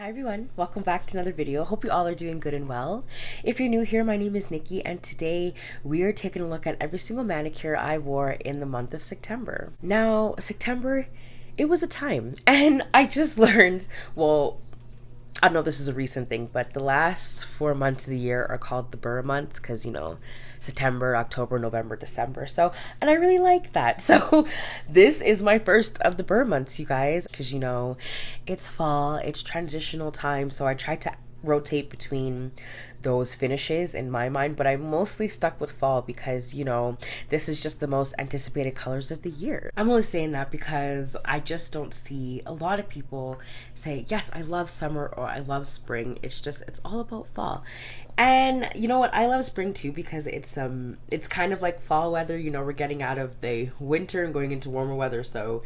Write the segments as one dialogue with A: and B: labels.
A: Hi everyone, welcome back to another video. Hope you all are doing good and well. If you're new here, my name is Nikki and today we are taking a look at every single manicure I wore in the month of September. Now, September, it was a time and I just learned, well, I don't know if this is a recent thing, but the last 4 months of the year are called the Burr months because, September, October, November, December. And I really like that. So this is my first of the Burr months, you guys, because, it's fall, it's transitional time. So I try to rotate between those finishes in my mind, but I'm mostly stuck with fall because this is just the most anticipated colors of the year. I'm only saying that because I just don't see a lot of people say, yes, I love summer or I love spring. It's all about fall. And you know what, I love spring too because it's kind of like fall weather. We're getting out of the winter and going into warmer weather, so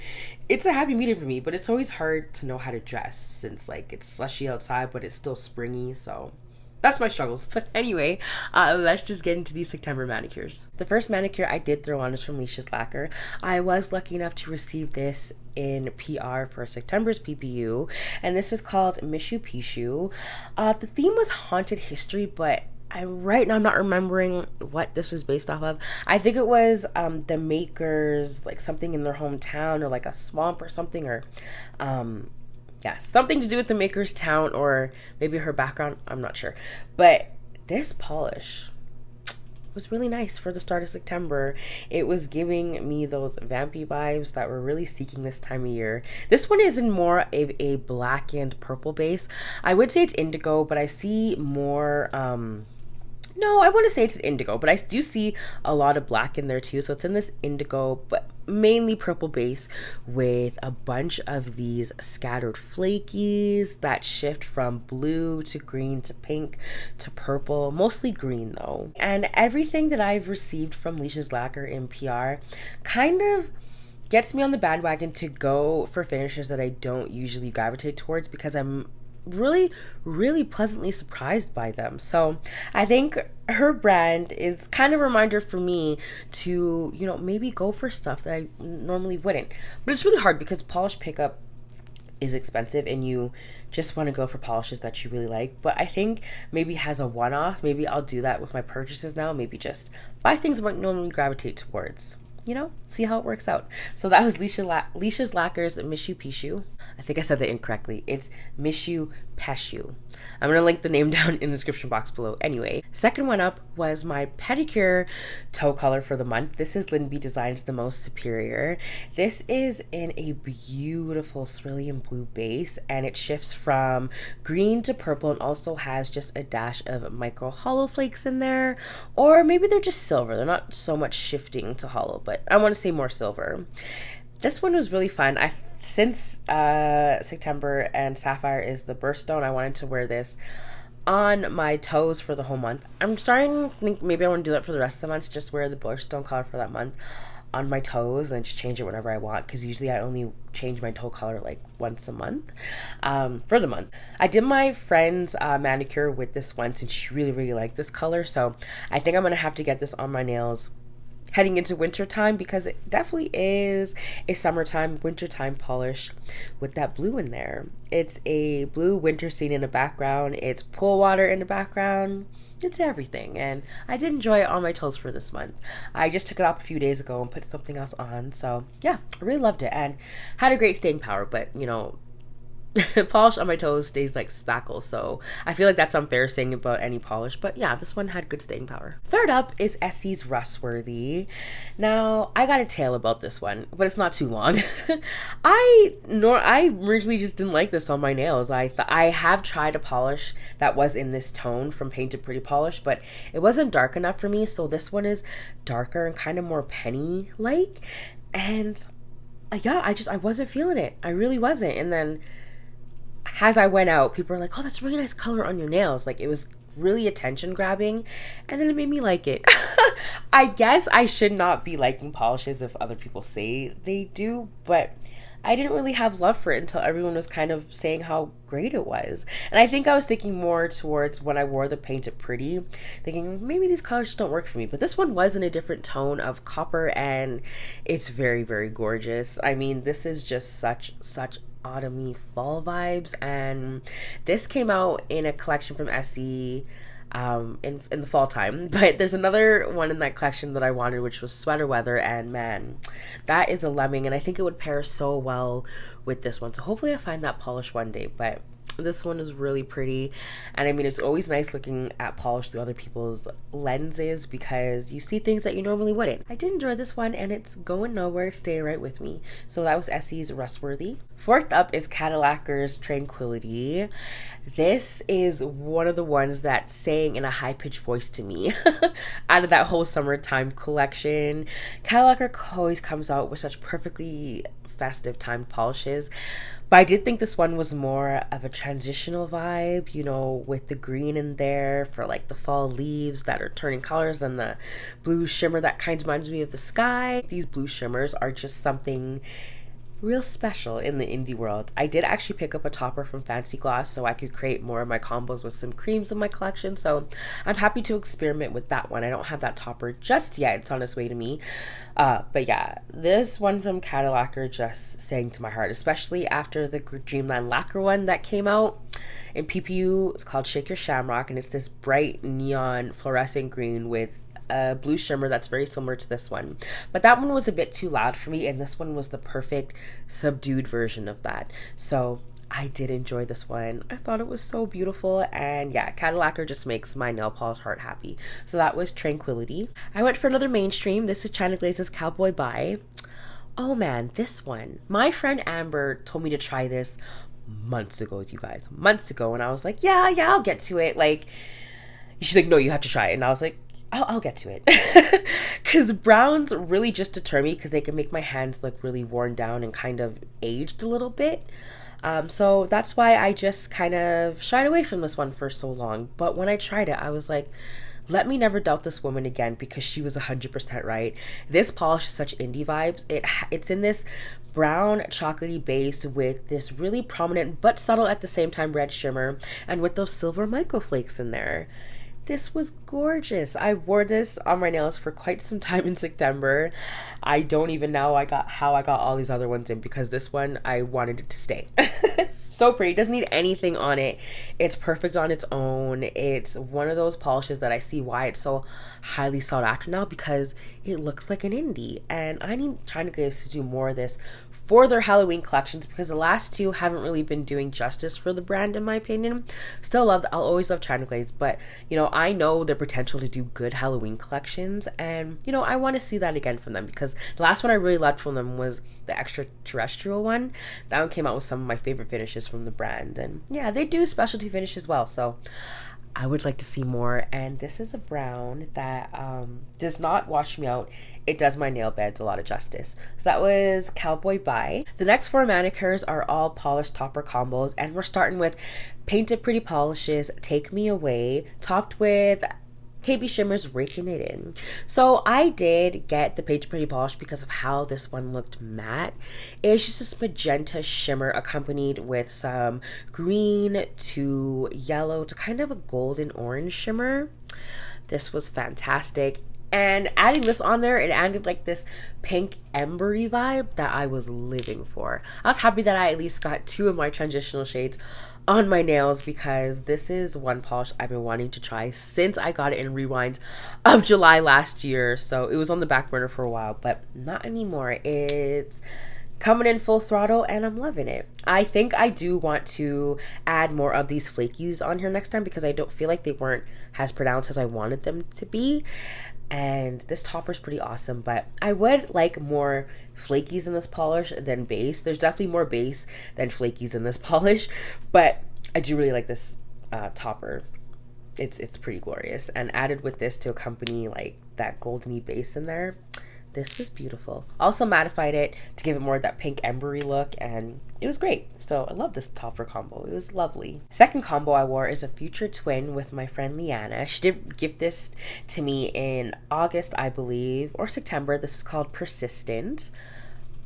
A: it's a happy medium for me. But it's always hard to know how to dress since it's slushy outside but it's still springy, so that's my struggles. But anyway, let's just get into these September manicures. The first manicure I did throw on is from Leesha's Lacquer. I was lucky enough to receive this in PR for September's PPU, and this is called Mishipeshu. The theme was haunted history, but right now I'm not remembering what this was based off of. I think it was the makers, like something in their hometown or like a swamp or something, or something to do with the maker's town, or maybe her background, I'm not sure. But this polish was really nice for the start of September. It was giving me those vampy vibes that we're really seeking this time of year. This one is in more of a black and purple base. I would say it's indigo, but I see more no, I want to say it's indigo, but I do see a lot of black in there too. So it's in this indigo, but mainly purple base with a bunch of these scattered flakies that shift from blue to green to pink to purple, mostly green though. And everything that I've received from Leesha's Lacquer in PR kind of gets me on the bandwagon to go for finishes that I don't usually gravitate towards because I'm really pleasantly surprised by them. So I think her brand is kind of a reminder for me to maybe go for stuff that I normally wouldn't. But it's really hard because polish pickup is expensive and you just want to go for polishes that you really like. But I think maybe as a one-off, maybe I'll do that with my purchases now. Maybe just buy things I wouldn't normally gravitate towards, see how it works out. So that was Leesha's Lacquer's Mishipeshu. I think I said that incorrectly. It's Mishipeshu. I'm going to link the name down in the description box below. Anyway, second one up was my pedicure toe color for the month. This is Lyn B Designs, the Most Superior. This is in a beautiful cerulean blue base, and it shifts from green to purple and also has just a dash of micro hollow flakes in there, or maybe they're just silver. They're not so much shifting to hollow, but I want to say more silver. This one was really fun. Since September and Sapphire is the birthstone, I wanted to wear this on my toes for the whole month. I'm starting to think maybe I want to do that for the rest of the month, just wear the birthstone color for that month on my toes and just change it whenever I want, because usually I only change my toe color like once a month for the month. I did my friend's manicure with this once and she really liked this color, so I think I'm gonna have to get this on my nails heading into winter time because it definitely is a summertime, wintertime polish with that blue in there. It's a blue winter scene in the background. It's pool water in the background. It's everything, and I did enjoy it on my toes for this month. I just took it off a few days ago and put something else on, so yeah, I really loved it and had a great staying power, but polish on my toes stays like spackle, so I feel like that's unfair saying about any polish, but yeah, this one had good staying power. Third up is Essie's Rustworthy. Now, I got a tale about this one, but it's not too long. I originally just didn't like this on my nails. I have tried a polish that was in this tone from Painted Pretty Polish, but it wasn't dark enough for me, so this one is darker and kind of more penny-like, and yeah, I wasn't feeling it. I really wasn't, and then as I went out, people were like, oh, that's a really nice color on your nails. Like, it was really attention grabbing, and then it made me like it. I guess I should not be liking polishes if other people say they do, but I didn't really have love for it until everyone was kind of saying how great it was. And I think I was thinking more towards when I wore the Painted Pretty, thinking maybe these colors just don't work for me. But this one was in a different tone of copper, and it's very gorgeous. I mean, this is just such autumny fall vibes, and this came out in a collection from Essie in the fall time. But there's another one in that collection that I wanted, which was sweater weather, and man, that is a lemming, and I think it would pair so well with this one. So hopefully I find that polish one day. But this one is really pretty, and I mean, it's always nice looking at polish through other people's lenses because you see things that you normally wouldn't. I did enjoy this one, and it's going nowhere, stay right with me. So that was Essie's Rustworthy. Fourth up is Cadillacquer's Tranquility. This is one of the ones that sang in a high-pitched voice to me out of that whole summertime collection. Cadillacquer always comes out with such perfectly festive timed polishes, but I did think this one was more of a transitional vibe, you know, with the green in there for like the fall leaves that are turning colors, and the blue shimmer that kind of reminds me of the sky. These blue shimmers are just something real special in the indie world. I did actually pick up a topper from Fancy Gloss so I could create more of my combos with some creams in my collection, so I'm happy to experiment with that one. I don't have that topper just yet, it's on its way to me, but yeah, this one from Cadillacquer just sang to my heart, especially after the Dreamland Lacquer one that came out in PPU. It's called Shake Your Shamrock, and it's this bright neon fluorescent green with a blue shimmer that's very similar to this one, but that one was a bit too loud for me, and this one was the perfect subdued version of that. So I did enjoy this one. I thought it was so beautiful, and yeah, Cadillacquer just makes my nail polish heart happy. So that was Tranquility. I went for another mainstream. This is China Glaze's Cowboy by. Oh man, this one, my friend Amber told me to try this months ago, you guys, months ago, and I was like, yeah, I'll get to it. Like, she's like, no, you have to try it, and I was like, I'll get to it. Because browns really just deter me because they can make my hands look really worn down and kind of aged a little bit. So that's why I just kind of shied away from this one for so long. But when I tried it, I was like, let me never doubt this woman again, because she was 100% right. This polish is such indie vibes. It's in this brown chocolatey base with this really prominent but subtle at the same time red shimmer, and with those silver microflakes in there. This was gorgeous. I wore this on my nails for quite some time in September. I don't even know how I got all these other ones in, because this one, I wanted it to stay. So pretty. It doesn't need anything on it. It's perfect on its own. It's one of those polishes that I see why it's so highly sought after now, because it looks like an indie. And I need China Glaze to do more of this for their Halloween collections, because the last two haven't really been doing justice for the brand, in my opinion. Still I'll always love China Glaze, but you know, I know their potential to do good Halloween collections, and you know, I want to see that again from them, because the last one I really loved from them was the extraterrestrial one. That one came out with some of my favorite finishes from the brand, and yeah, they do specialty finish as well, so I would like to see more. And this is a brown that does not wash me out. It does my nail beds a lot of justice. So that was Cowboy by. The next four manicures are all polished topper combos, and we're starting with Painted Pretty Polishes Take Me Away, topped with KB Shimmer's Raking It In. So I did get the Painted Pretty Polish because of how this one looked matte. It's just this magenta shimmer accompanied with some green to yellow to kind of a golden orange shimmer. This was fantastic. And adding this on there, it added like this pink embery vibe that I was living for. I was happy that I at least got two of my transitional shades on my nails, because this is one polish I've been wanting to try since I got it in Rewind of July last year. So it was on the back burner for a while, but not anymore. It's coming in full throttle, and I'm loving it. I think I do want to add more of these flakies on here next time, because I don't feel like they weren't as pronounced as I wanted them to be. And this topper is pretty awesome, but I would like more flakies in this polish than base. There's definitely more base than flakies in this polish, but I do really like this topper. It's pretty glorious, and added with this to accompany like that goldeny base in there, this was beautiful. Also mattified it to give it more of that pink embery look, and it was great. So I love this topper combo. It was lovely. Second combo I wore is a Future Twin with my friend Leanna. She did give this to me in August, I believe, or September. This is called Persis-tint.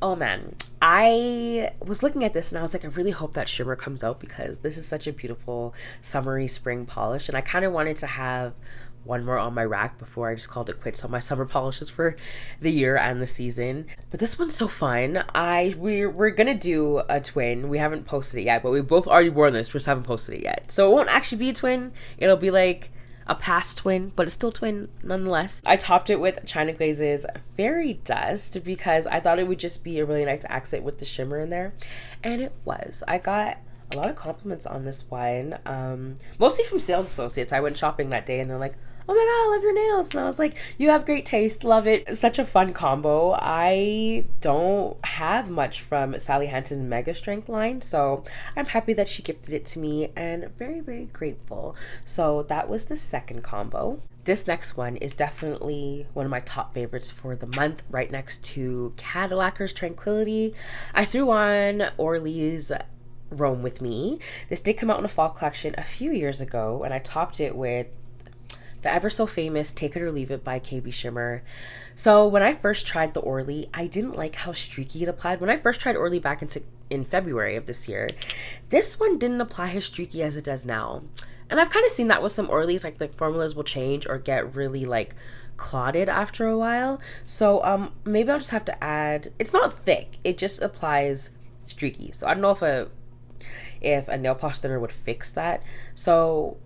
A: Oh man, I was looking at this and I was like, I really hope that shimmer comes out, because this is such a beautiful summery spring polish, and I kind of wanted to have one more on my rack before I just called it quits on my summer polishes for the year and the season. But this one's so fun. We're gonna do a twin. We haven't posted it yet, but we both already worn this. We just haven't posted it yet. So it won't actually be a twin. It'll be like a past twin, but it's still twin nonetheless. I topped it with China Glaze's Fairy Dust because I thought it would just be a really nice accent with the shimmer in there, and it was. I got a lot of compliments on this one, mostly from sales associates. I went shopping that day and they're like, oh my god, I love your nails. And I was like, you have great taste, love it. Such a fun combo. I don't have much from Sally Hansen's Mega Strength line, so I'm happy that she gifted it to me and very, very grateful. So that was the second combo. This next one is definitely one of my top favorites for the month, right next to Cadillacquer's Tranquility. I threw on Orly's Roam With Me. This did come out in a fall collection a few years ago, and I topped it with the ever so famous Take It or Leave It by KB Shimmer. So when I first tried the Orly, I didn't like how streaky it applied. When I first tried Orly back in February of this year, this one didn't apply as streaky as it does now. And I've kind of seen that with some Orlys, like the formulas will change or get really like clotted after a while. So maybe I'll just have to add, it's not thick, it just applies streaky. So I don't know if a nail polish thinner would fix that. So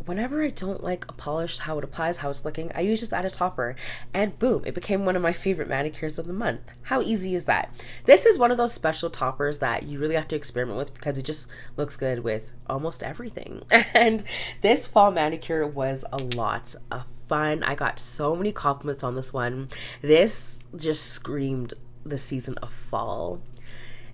A: whenever I don't like a polish, how it applies, how it's looking, I usually just add a topper, and boom, it became one of my favorite manicures of the month. How easy is that? This is one of those special toppers that you really have to experiment with because it just looks good with almost everything. And this fall manicure was a lot of fun. I got so many compliments on this one. This just screamed the season of fall,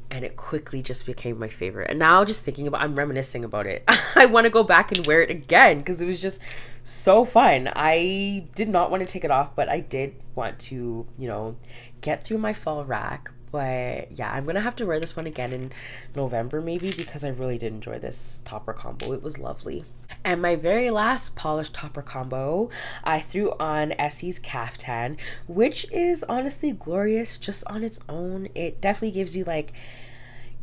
A: and it quickly just became my favorite. And now just thinking about, I'm reminiscing about it. I want to go back and wear it again because it was just so fun. I did not want to take it off, but I did want to, you know, get through my fall rack. But yeah, I'm gonna have to wear this one again in November maybe because I really did enjoy this topper combo. It was lovely. And my very last polished topper combo, I threw on Essie's Kaf-Tan, which is honestly glorious just on its own. It definitely gives you like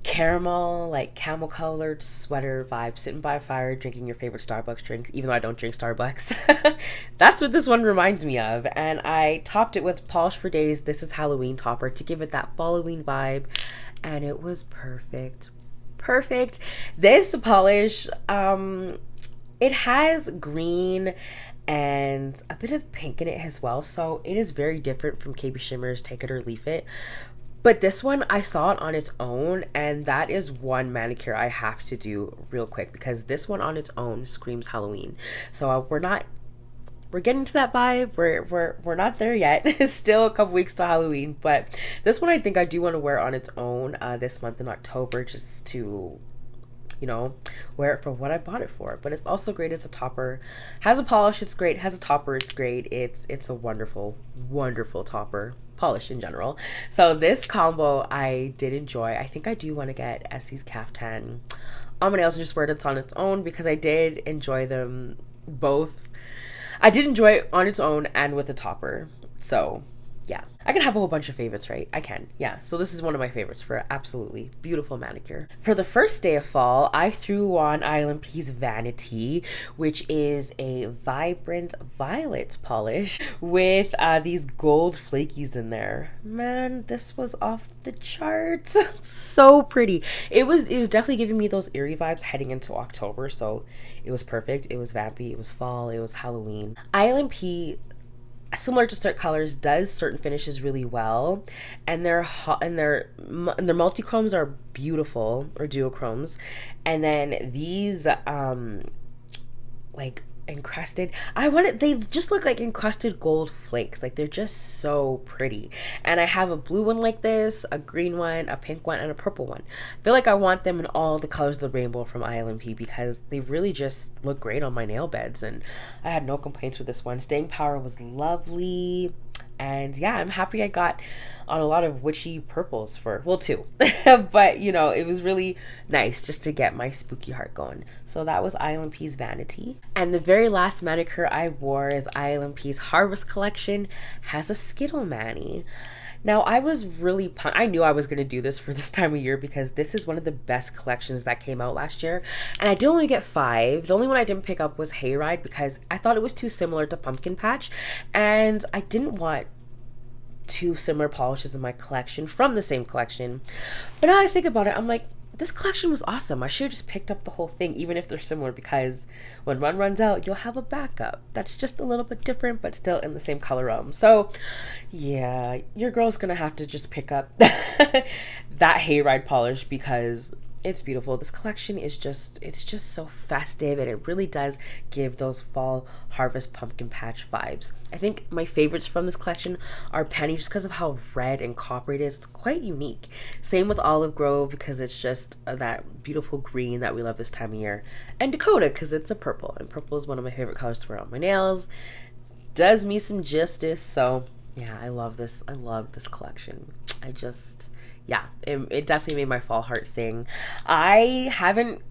A: caramel, like camel colored sweater vibe, sitting by a fire drinking your favorite Starbucks drink, even though I don't drink Starbucks. That's what this one reminds me of. And I topped it with Polish for Days This Is Halloween topper to give it that Halloween vibe, and it was perfect. This polish, it has green and a bit of pink in it as well, so it is very different from KB Shimmer's Take It or Leave It. But this one, I saw it on its own, and that is one manicure I have to do real quick because this one on its own screams Halloween. So we're getting to that vibe. We're not there yet. It's still a couple weeks to Halloween, but this one I think I do want to wear on its own this month in October, just to, you know, wear it for what I bought it for. But it's also great as a topper. Has a polish, it's great. Has a topper, it's great. It's a wonderful topper. Polish in general. So this combo I did enjoy. I think I do want to get Essie's Kaf-Tan on my nails and just wear it on its own because I did enjoy them both. I did enjoy it on its own and with a topper. So yeah, I can have a whole bunch of favorites, right? I can, yeah. So this is one of my favorites for absolutely beautiful manicure. For the first day of fall, I threw on ILNP's Vanity, which is a vibrant violet polish with these gold flakies in there. Man, this was off the charts. So pretty. It was definitely giving me those eerie vibes heading into October, so it was perfect. It was vampy, it was fall, it was Halloween. ILNP, similar to Cert Colors, does certain finishes really well, and their multi-chromes are beautiful, or duochromes, and then these like encrusted, they just look like encrusted gold flakes. Like, they're just so pretty. And I have a blue one like this, a green one, a pink one, and a purple one. I feel like I want them in all the colors of the rainbow from ILNP because they really just look great on my nail beds, and I had no complaints with this one. Staying power was lovely, and yeah, I'm happy I got on a lot of witchy purples for, well, two. But, you know, it was really nice just to get my spooky heart going. So that was ILNP's Vanity. And the very last manicure I wore is ILNP's Harvest Collection. Has a Skittle Mani. Now, I was really I knew I was going to do this for this time of year because this is one of the best collections that came out last year. And I did only get 5. The only one I didn't pick up was Hayride because I thought it was too similar to Pumpkin Patch. And I didn't want 2 similar polishes in my collection from the same collection. But now I think about it, I'm like, this collection was awesome. I should have just picked up the whole thing, even if they're similar, because when one runs out, you'll have a backup that's just a little bit different, but still in the same color realm. So yeah, your girl's gonna have to just pick up that Hayride polish because it's beautiful. This collection is it's just so festive, and it really does give those fall harvest pumpkin patch vibes. I think my favorites from this collection are Penny, just because of how red and copper it is. It's quite unique. Same with Olive Grove because it's just that beautiful green that we love this time of year. And Dakota because it's a purple, and purple is one of my favorite colors to wear on my nails. Does me some justice. So yeah, I love this. I love this collection. Yeah, it definitely made my fall heart sing. I haven't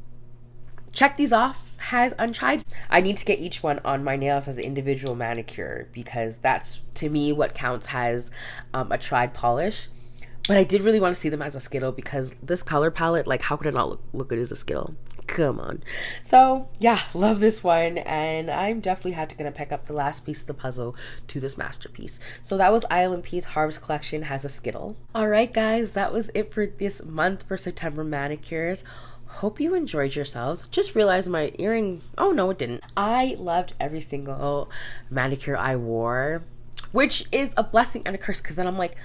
A: checked these off as untried. I need to get each one on my nails as an individual manicure because that's, to me, what counts as a tried polish. But I did really want to see them as a Skittle because this color palette, like, how could it not look good as a Skittle? Come on. So yeah, love this one, and I'm definitely gonna pick up the last piece of the puzzle to this masterpiece. So that was ILNP's Harvest Collection has a Skittle. All right, guys, that was it for this month for September manicures. Hope you enjoyed yourselves. Just realized my earring, oh no, it didn't. I loved every single manicure I wore, which is a blessing and a curse because then I'm like,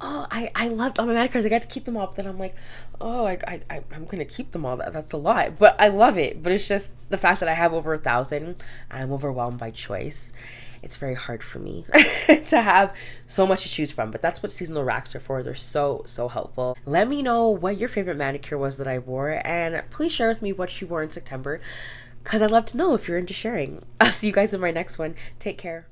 A: oh, I loved all my manicures. I got to keep them all. But then I'm like, oh, I'm going to keep them all. That's a lot. But I love it. But it's just the fact that I have over 1,000. I'm overwhelmed by choice. It's very hard for me to have so much to choose from. But that's what seasonal racks are for. They're so, so helpful. Let me know what your favorite manicure was that I wore. And please share with me what you wore in September, because I'd love to know if you're into sharing. I'll see you guys in my next one. Take care.